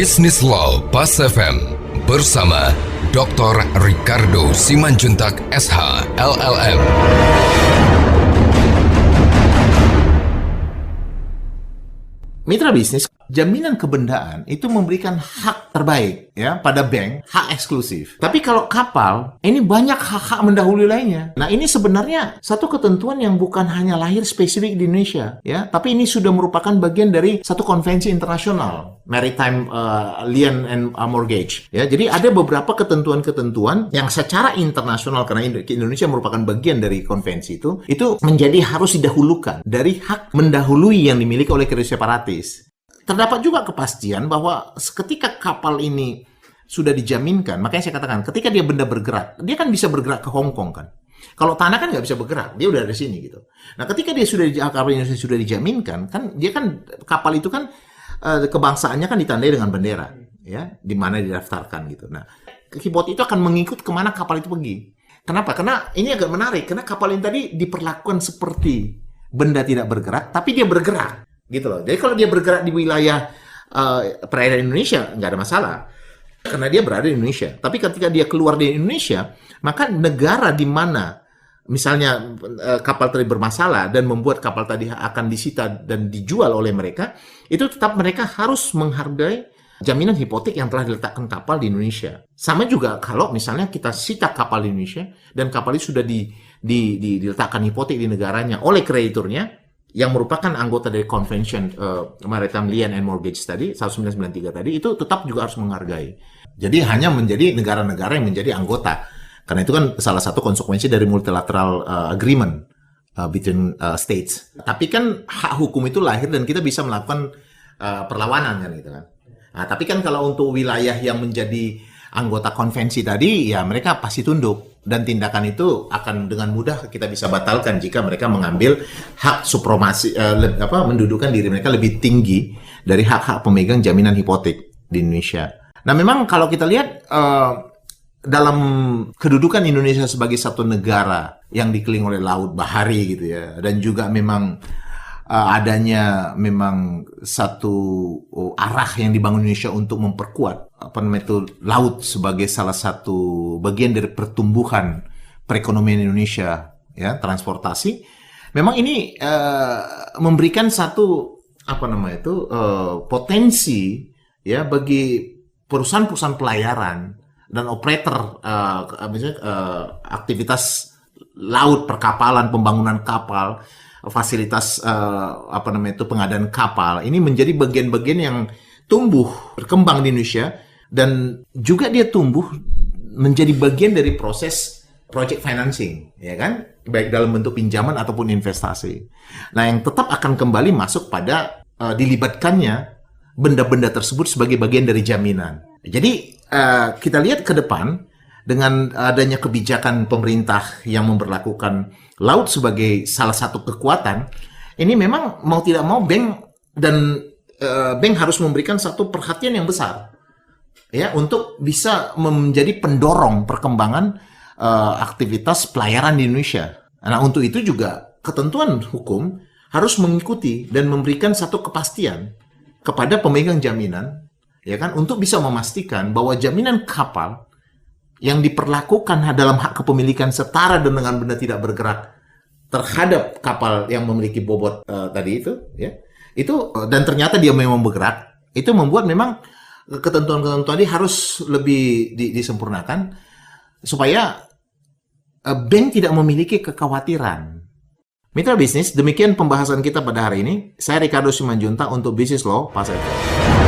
Business Law Pas FM bersama Dr. Ricardo Simanjuntak SH LLM. Mitra bisnis, jaminan kebendaan itu memberikan hak terbaik ya pada bank, hak eksklusif. Tapi kalau kapal, ini banyak hak-hak mendahului lainnya. Nah, ini sebenarnya satu ketentuan yang bukan hanya lahir spesifik di Indonesia ya, tapi ini sudah merupakan bagian dari satu konvensi internasional, Maritime Lien and Mortgage ya. Jadi ada beberapa ketentuan-ketentuan yang secara internasional, karena Indonesia merupakan bagian dari konvensi itu menjadi harus didahulukan dari hak mendahului yang dimiliki oleh kredit separatis. Terdapat juga kepastian bahwa ketika kapal ini sudah dijaminkan, makanya saya katakan ketika dia benda bergerak, dia kan bisa bergerak ke Hong Kong kan. Kalau tanah kan nggak bisa bergerak, dia udah ada di sini gitu. Nah, ketika dia kapal Indonesia sudah dijaminkan, kan dia kan kapal itu kan kebangsaannya kan ditandai dengan bendera, ya, di mana didaftarkan gitu. Nah, hipot itu akan mengikut kemana kapal itu pergi. Kenapa? Karena ini agak menarik, karena kapal ini tadi diperlakukan seperti benda tidak bergerak, tapi dia bergerak. Gitu loh. Jadi kalau dia bergerak di wilayah perairan Indonesia nggak ada masalah karena dia berada di Indonesia. Tapi ketika dia keluar dari Indonesia, maka negara di mana misalnya kapal tadi bermasalah dan membuat kapal tadi akan disita dan dijual oleh mereka, itu tetap mereka harus menghargai jaminan hipotek yang telah diletakkan kapal di Indonesia. Sama juga kalau misalnya kita sita kapal di Indonesia dan kapal itu sudah diletakkan hipotek di negaranya oleh krediturnya, yang merupakan anggota dari Convention Maritime Lien and Mortgage tadi, 1993 tadi, itu tetap juga harus menghargai. Jadi hanya menjadi negara-negara yang menjadi anggota. Karena itu kan salah satu konsekuensi dari multilateral agreement between states. Tapi kan hak hukum itu lahir dan kita bisa melakukan perlawanan kan gitu kan. Nah, tapi kan kalau untuk wilayah yang menjadi anggota konvensi tadi, ya mereka pasti tunduk. Dan tindakan itu akan dengan mudah kita bisa batalkan jika mereka mengambil hak supremasi, mendudukan diri mereka lebih tinggi dari hak-hak pemegang jaminan hipotek di Indonesia. Nah, memang kalau kita lihat dalam kedudukan Indonesia sebagai satu negara yang dikelilingi oleh laut bahari gitu ya, dan juga memang adanya memang satu arah yang dibangun Indonesia untuk memperkuat laut sebagai salah satu bagian dari pertumbuhan perekonomian Indonesia ya, transportasi. Memang ini memberikan satu potensi ya bagi perusahaan-perusahaan pelayaran dan operator aktivitas laut, perkapalan, pembangunan kapal, fasilitas pengadaan kapal ini menjadi bagian-bagian yang tumbuh berkembang di Indonesia dan juga dia tumbuh menjadi bagian dari proses project financing ya kan, baik dalam bentuk pinjaman ataupun investasi. Nah, yang tetap akan kembali masuk pada dilibatkannya benda-benda tersebut sebagai bagian dari jaminan. Jadi kita lihat ke depan dengan adanya kebijakan pemerintah yang memberlakukan laut sebagai salah satu kekuatan, ini memang mau tidak mau bank harus memberikan satu perhatian yang besar ya untuk bisa menjadi pendorong perkembangan aktivitas pelayaran di Indonesia. Nah, untuk itu juga ketentuan hukum harus mengikuti dan memberikan satu kepastian kepada pemegang jaminan ya kan, untuk bisa memastikan bahwa jaminan kapal yang diperlakukan dalam hak kepemilikan setara dengan benda tidak bergerak terhadap kapal yang memiliki bobot tadi itu ya, itu dan ternyata dia memang bergerak, itu membuat memang ketentuan-ketentuan tadi harus lebih disempurnakan supaya bank tidak memiliki kekhawatiran. Mitra bisnis, demikian pembahasan kita pada hari ini. Saya Ricardo Simanjuntak untuk Business Law Pas FM.